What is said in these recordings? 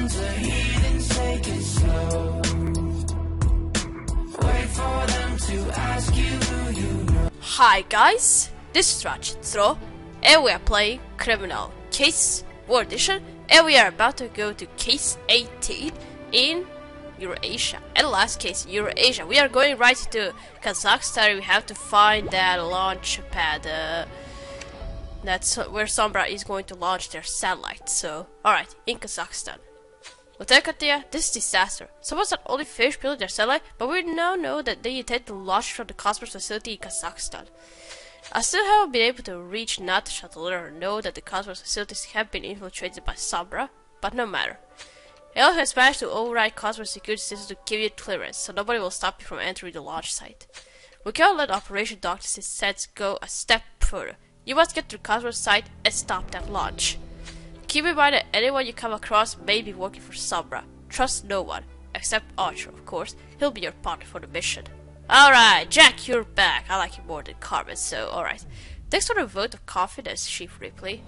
ones are heathens, take it slow. Wait for them to ask you who you know. Hi guys, this is Rachitro, and we are playing Criminal Case War Edition, and we are about to go to case 18 in Eurasia. And last case in Eurasia, we are going right to Kazakhstan. We have to find that launch pad. That's where Sombra is going to launch their satellite. So, alright, in Kazakhstan. Lieutenant, this is disaster. Someone's not only finished building their satellite, but we now know that they intend to launch from the Cosmos facility in Kazakhstan. I still haven't been able to reach Natasha to let her know that the Cosmos facilities have been infiltrated by Sombra, but no matter. Hell has managed to override Cosmos security systems to give you clearance, so nobody will stop you from entering the launch site. We cannot let Operation Darkness Sense go a step further. You must get to the Cosmos site and stop that launch. Keep in mind that anyone you come across may be working for Sombra. Trust no one, except Archer, of course. He'll be your partner for the mission. Alright, Jack, you're back. I like you more than Carmen, so alright. Thanks for the vote of confidence, Chief Ripley.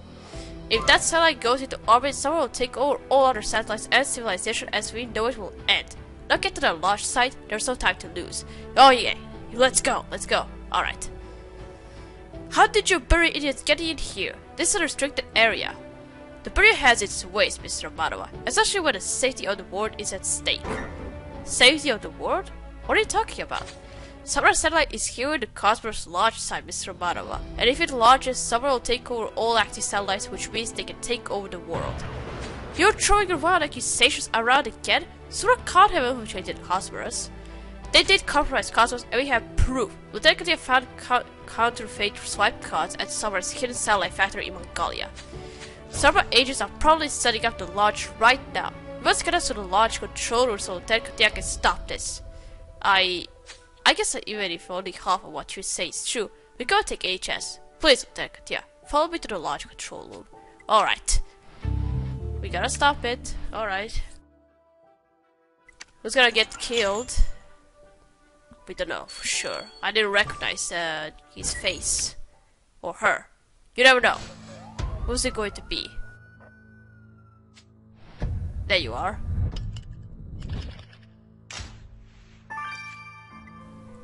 If that satellite goes into orbit, someone will take over all other satellites and civilization as we know it will end. Now get to the launch site, there's no time to lose. Oh yeah, let's go. Alright. How did you bury idiots get in here? This is a restricted area. The barrier has its ways, Mr. Manoa, especially when the safety of the world is at stake. Safety of the world? What are you talking about? Sombra satellite is here in the Cosmos launch site, Mr. Manoa, and if it launches, Sombra will take over all active satellites, which means they can take over the world. You're throwing around accusations around again? Sombra can't have infiltrated Cosmos. They did compromise Cosmos, and we have proof. Lieutenant found counterfeit swipe cards at Sombra's hidden satellite factory in Mongolia. Sombra agents are probably setting up the launch right now. We must get us to the launch control room so Lieutenant can stop this. I guess that even if only half of what you say is true, we gotta take a chance. Please, Lieutenant, follow me to the launch control room. Alright. We gotta stop it. Alright. Who's gonna get killed? We don't know for sure. I didn't recognize his face. Or her. You never know. Who's it going to be? There you are.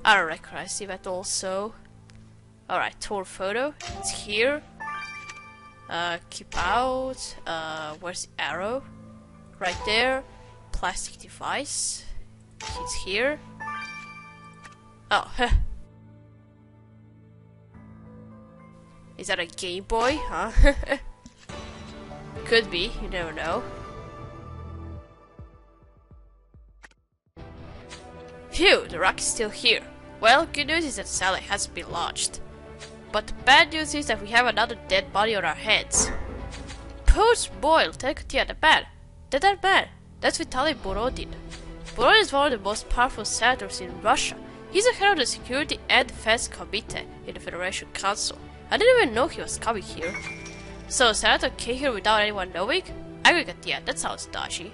I don't recognize him at all, so... Alright, tour photo. It's here. Keep out. Where's the arrow? Right there. Plastic device. He's here. Oh, heh. Is that a Game Boy, huh? Could be, you never know. Phew, the rock is still here. Well, good news is that satellite hasn't been launched. But the bad news is that we have another dead body on our heads. Post boy, Lieutenant Katia, the bad. That bad. That's Vitaly Borodin. Borodin is one of the most powerful senators in Russia. He's the head of the Security and Defense Committee in the Federation Council. I didn't even know he was coming here. So Senator came here without anyone knowing? Yeah, that sounds dodgy.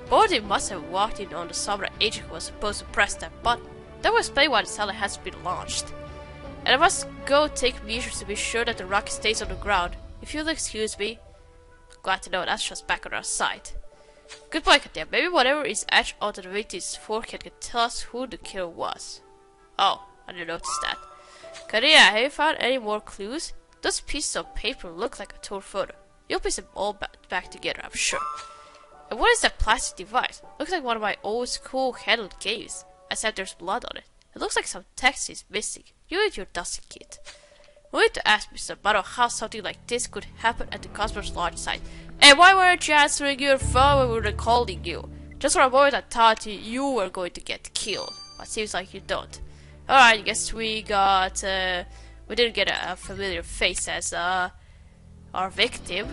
Borodin must have walked in on the Sombra agent who was supposed to press that button. That will explain why the satellite hasn't been launched. And I must go take measures to be sure that the rocket stays on the ground. If you'll excuse me. Glad to know that's just back on our side. Good point, Katia. Maybe whatever is etched onto the victim's forehead can tell us who the killer was. Oh, I didn't notice that. Katia, have you found any more clues? Those pieces of paper look like a tour photo. You'll piece them all back together, I'm sure. And what is that plastic device? Looks like one of my old school handled games, except there's blood on it. It looks like some text is missing. You and your dusty kid. We need to ask Mr. Mano how something like this could happen at the Cosmos launch site. And why weren't you answering your phone when we were calling you? Just for a moment I thought you were going to get killed, but seems like you don't. Alright, I guess we got, we didn't get a familiar face as, our victim.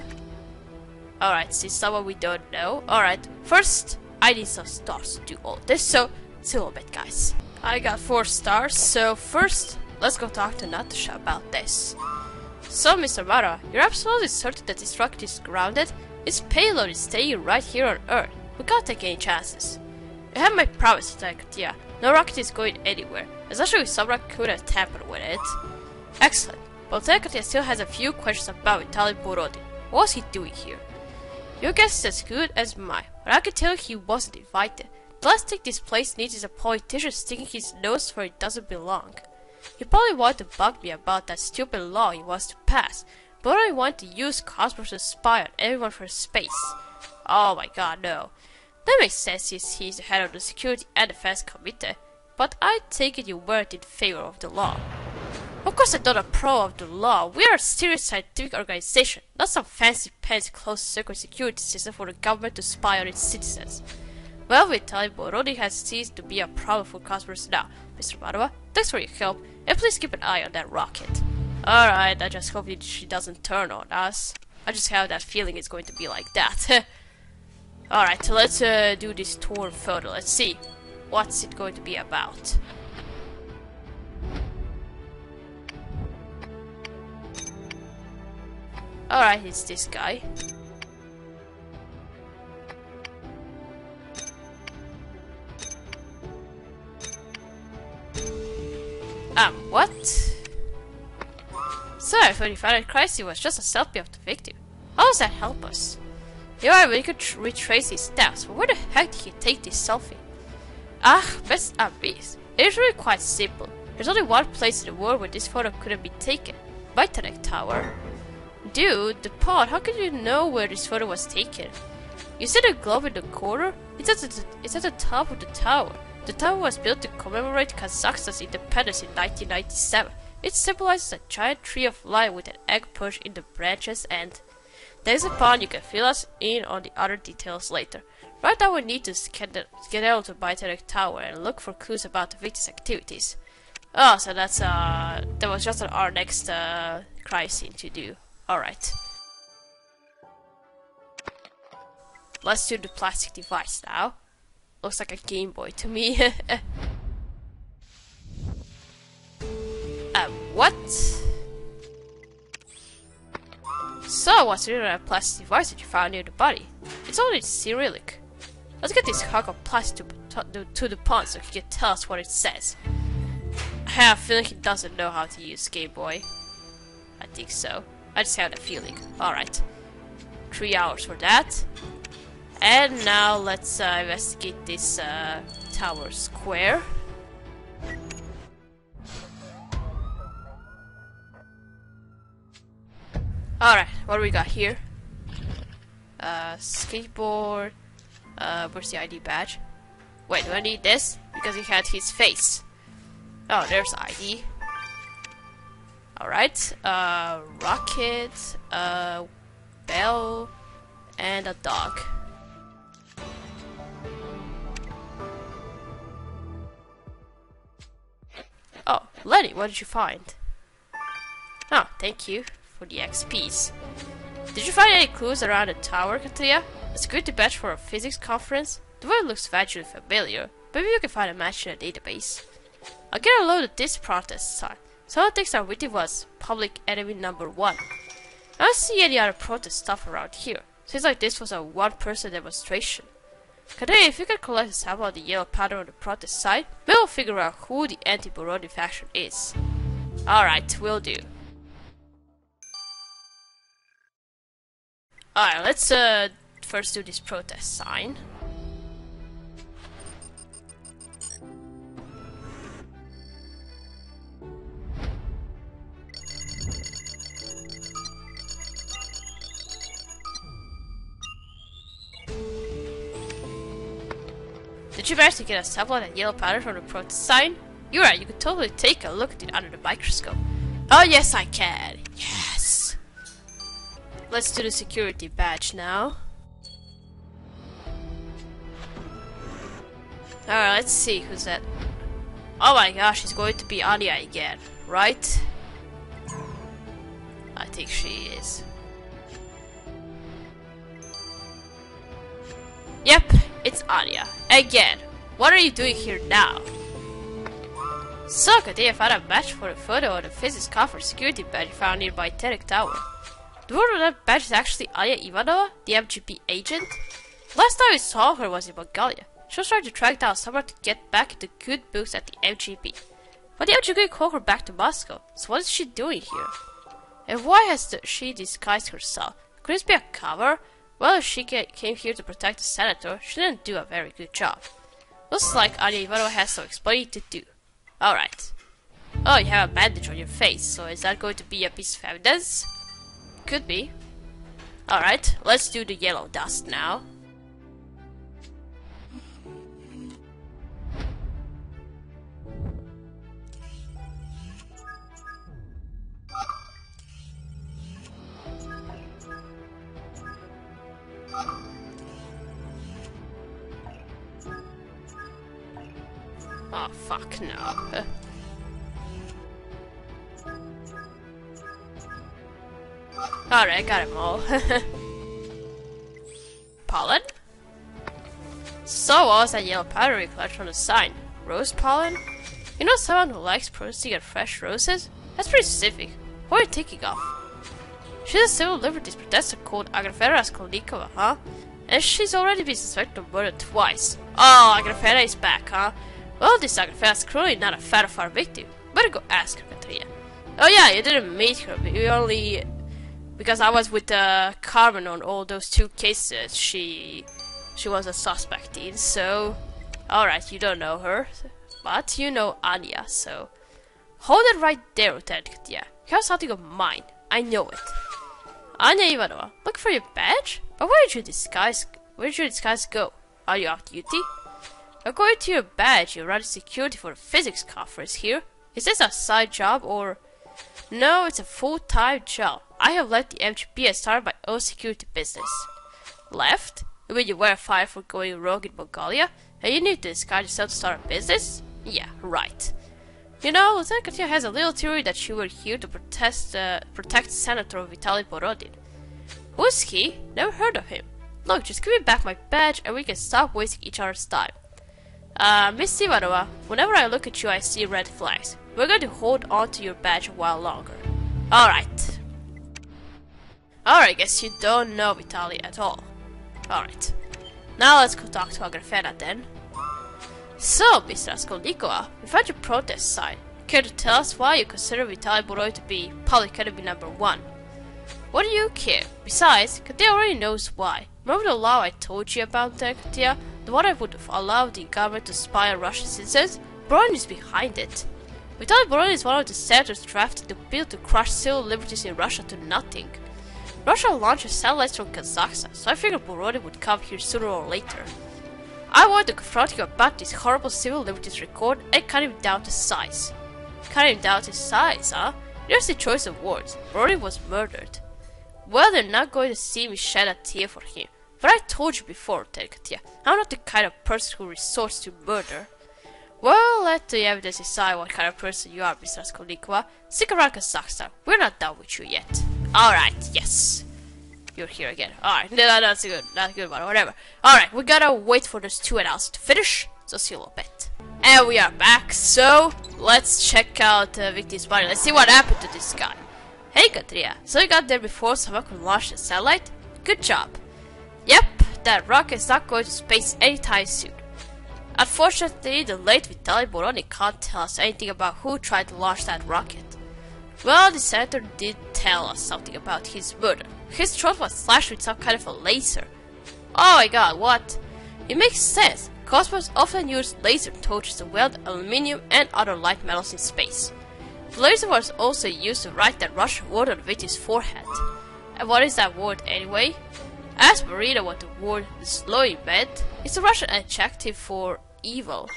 Alright, see someone we don't know. Alright, first, I need some stars to do all this, so, see you in a bit, guys. I got 4 stars, so first, let's go talk to Natasha about this. So, Mr. Mara, you're absolutely certain that this rocket is grounded? Its payload is staying right here on Earth. We can't take any chances. I have my promise, Katia. No rocket is going anywhere, especially if Sombra could have tampered with it. Excellent. But Katia still has a few questions about Vitaly Borodin. What was he doing here? Your guess is as good as mine, but I can tell he wasn't invited. The last thing this place needs is a politician sticking his nose where it doesn't belong. He probably wanted to bug me about that stupid law he wants to pass, but I want to use Cosmos to spy on everyone for space. Oh my god, no. That makes sense since he's the head of the Security and Defense Committee, but I take it you weren't in favor of the law. Of course I'm not a pro of the law. We are a serious scientific organization, not some fancy pants closed-circuit security system for the government to spy on its citizens. Well, with time, Boroni has ceased to be a problem for customers now. Mr. Madawa, thanks for your help, and please keep an eye on that rocket. Alright, I just hope she doesn't turn on us. I just have that feeling it's going to be like that. Alright, so let's do this torn photo. Let's see. What's it going to be about? Alright, it's this guy. What? Sorry, when we found out Christ, it was just a selfie of the victim. How does that help us? You're right, we could retrace his steps, but where the heck did he take this selfie? Best at beast. It is really quite simple. There's only one place in the world where this photo couldn't be taken. Vitanek Tower. Dude, the pod, how can you know where this photo was taken? You see the globe in the corner? It's at the top of the tower. The tower was built to commemorate Kazakhstan's independence in 1997. It symbolizes a giant tree of life with an egg perched in the branches, and there's a pond. You can fill us in on the other details later. Right now we need to get out to Vitanek Tower and look for clues about the victim's activities. Oh, so that was just our next crime scene to do. Alright. Let's do the plastic device now. Looks like a Game Boy to me. What? So, what's really a plastic device that you found near the body? It's only Cyrillic. Let's get this hunk of plastic to the pond so he can tell us what it says. I have a feeling he doesn't know how to use Game Boy. I think so. I just have a feeling. Alright. 3 hours for that. And now let's investigate this tower square. Alright, what do we got here? Skateboard. Where's the ID badge? Wait, do I need this? Because he had his face. Oh, there's ID. Alright, rocket, bell, and a dog. Oh, Lenny, what did you find? Oh, thank you for the XPs. Did you find any clues around the tower, Katria? It's a good badge for a physics conference. The word looks vaguely familiar. Maybe you can find a match in a database. I'll get a load of this protest sign. Someone thinks our victim was public enemy number 1. I don't see any other protest stuff around here. Seems like this was a one-person demonstration. Katria, if you can collect a sample of the yellow powder on the protest site, we'll figure out who the anti-Burundi faction is. Alright, will do. Alright, let's first do this protest sign. Did you manage to get a sample of that yellow powder from the protest sign? You're right, you could totally take a look at it under the microscope. Oh yes, I can. Yes. Let's do the security badge now. Alright, let's see who's that. Oh my gosh, it's going to be Anya again, right? I think she is. Yep, it's Anya. Again. What are you doing here now? So, Katia found a match for a photo of the physics conference security badge found nearby Vitanek Tower. The one on that badge is actually Anya Ivanova, the MGP agent. Last time we saw her was in Mongolia. She was trying to track down someone to get back into good books at the MGP. But the MGP called her back to Moscow, so what is she doing here? And why has she disguised herself? Could this be a cover? Well, if she came here to protect the senator, she didn't do a very good job. Looks like Anya Ivanova has some explaining to do. Alright. Oh, you have a bandage on your face, so is that going to be a piece of evidence? Could be. Alright, let's do the yellow dust now. Oh, fuck no. Alright, I got them all. Pollen? So what was that yellow powder we collected from the sign? Rose pollen? You know someone who likes processing and fresh roses? That's pretty specific. What are you thinking of? She's a civil liberties protester called Agrafena Raskolnikova, huh? And she's already been suspected of murder twice. Oh, Agrafena is back, huh? Well, this Agrafena is clearly not a fan of our victim. Better go ask her, Katrina. Oh yeah, you didn't meet her, but you only... Because I was with Carmen on all those 2 cases she was a suspect in, so... Alright, you don't know her, but you know Anya, so... Hold it right there, Lieutenant Katia. You have something of mine. I know it. Anya Ivanova, look for your badge? But where did your disguise go? Are you off duty? According to your badge, you run security for the physics conference here. Is this a side job or... No, it's a full-time job. I have left the MGP and started my own security business. Left? You mean you were fired for going rogue in Mongolia? And you need to disguise yourself to start a business? Yeah, right. You know, Lieutenant Katia has a little theory that you were here to protect Senator Vitaly Borodin. Who's he? Never heard of him. Look, just give me back my badge and we can stop wasting each other's time. Miss Ivanova, whenever I look at you I see red flags. We're going to hold on to your badge a while longer. Alright. Alright, guess you don't know Vitaly at all. Alright. Now let's go talk to Agrafena then. So, Mr. Raskolnikova, we found your protest sign. Care to tell us why you consider Vitaly Borodin to be public enemy number 1? What do you care? Besides, Katia already knows why. Remember the law I told you about, Katia? The one that would have allowed the government to spy on Russian citizens? Borodin is behind it. Vitaly Borodin is one of the senators drafted the bill to crush civil liberties in Russia to nothing. Russia launches satellites from Kazakhstan, so I figured Borodin would come here sooner or later. I wanted to confront you about this horrible civil liberties record and cut him down to size. Cut him down to size, huh? There's the choice of words. Borodin was murdered. Well, they're not going to see me shed a tear for him. But I told you before, Katia, I'm not the kind of person who resorts to murder. Well, let the evidence decide what kind of person you are, Mr. Raskolnikova. Stick around Kazakhstan. We're not done with you yet. Alright, yes. You're here again. Alright, no, that's good. Not a good one, whatever. Alright, we gotta wait for those 2 announcements to finish. So see you in a little bit. And we are back, so let's check out Victor's body. Let's see what happened to this guy. Hey, Katrina. So you got there before someone could launch the satellite? Good job. Yep, that rocket is not going to space anytime soon. Unfortunately, the late Vitaly Borodin can't tell us anything about who tried to launch that rocket. Well, the senator did tell us something about his murder. His throat was slashed with some kind of a laser. Oh my god, what? It makes sense. Cosmonauts often use laser torches to weld aluminium and other light metals in space. The laser was also used to write that Russian word on the victim's forehead. And what is that word anyway? Ask Marina what the word Zloy meant. It's a Russian adjective for evil.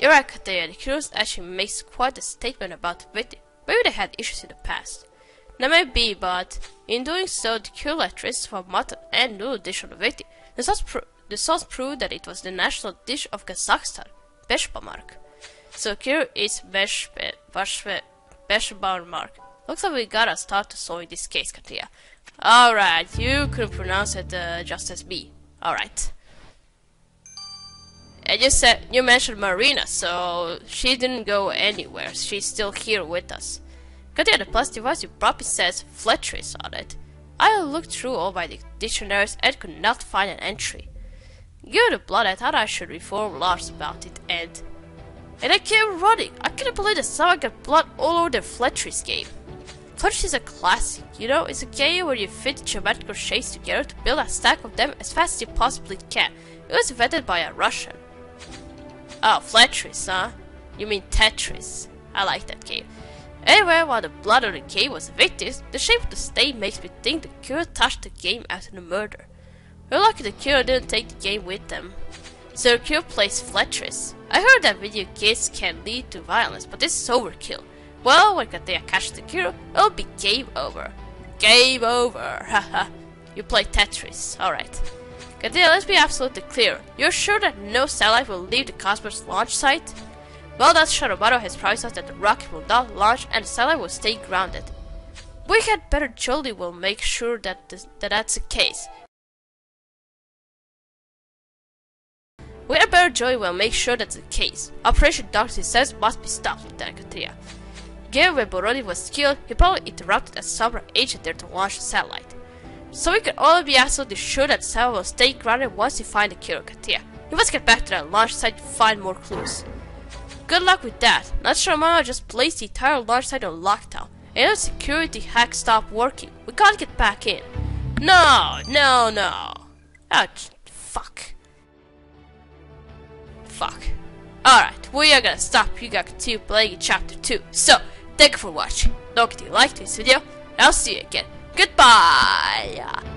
You're right, Katerina. The curious actually makes quite a statement about the victim. Maybe they had issues in the past. That may be, but in doing so, the curious traces of a mutton and noodle dish on the victim. The source proved that it was the national dish of Kazakhstan, Beshbamark. So here is Beshbamark. Looks like we gotta start to solve this case, Katia. Alright, you could pronounce it just as me. Alright. And you mentioned Marina, so she didn't go anywhere. She's still here with us. Katia, the plastic device you brought me says fletcheries on it. I looked through all my dictionaries and could not find an entry. Given the blood, I thought I should reform laws about it, and I came running. I couldn't believe that someone got blood all over their fletcheries game. Fudge is a classic, you know, it's a game where you fit geometrical shapes together to build a stack of them as fast as you possibly can. It was invented by a Russian. Oh, Fletris, huh? You mean Tetris. I like that game. Anyway, while the blood of the game was evicted, the shape of the stain makes me think the killer touched the game after the murder. We're lucky the killer didn't take the game with them. So the killer plays Fletris. I heard that video games can lead to violence, but this is overkill. Well, when Katea catches the killer, it'll be game over. Game over, haha. You play Tetris, alright. Katea, let's be absolutely clear. You're sure that no satellite will leave the Cosmos launch site? Well, that Shadomaru has promised us that the rocket will not launch and the satellite will stay grounded. We had better Jolly will make sure that that's the case. We had better Joey will make sure that's the case. Operation Darkseid says must be stopped, Lieutenant Katea. Given when Borodi was killed, he probably interrupted a Sombra agent there to launch the satellite. So we can only be absolutely sure that the satellite will stay grounded once you find the killer, Katea. You must get back to that launch site to find more clues. Good luck with that. Not sure Mama just placed the entire launch site on lockdown. And the security hack stopped working. We can't get back in. No. Oh, fuck. Alright, we are gonna stop. You gotta continue playing in chapter 2. So, thank you for watching. Don't forget to like this video, and I'll see you again. Goodbye!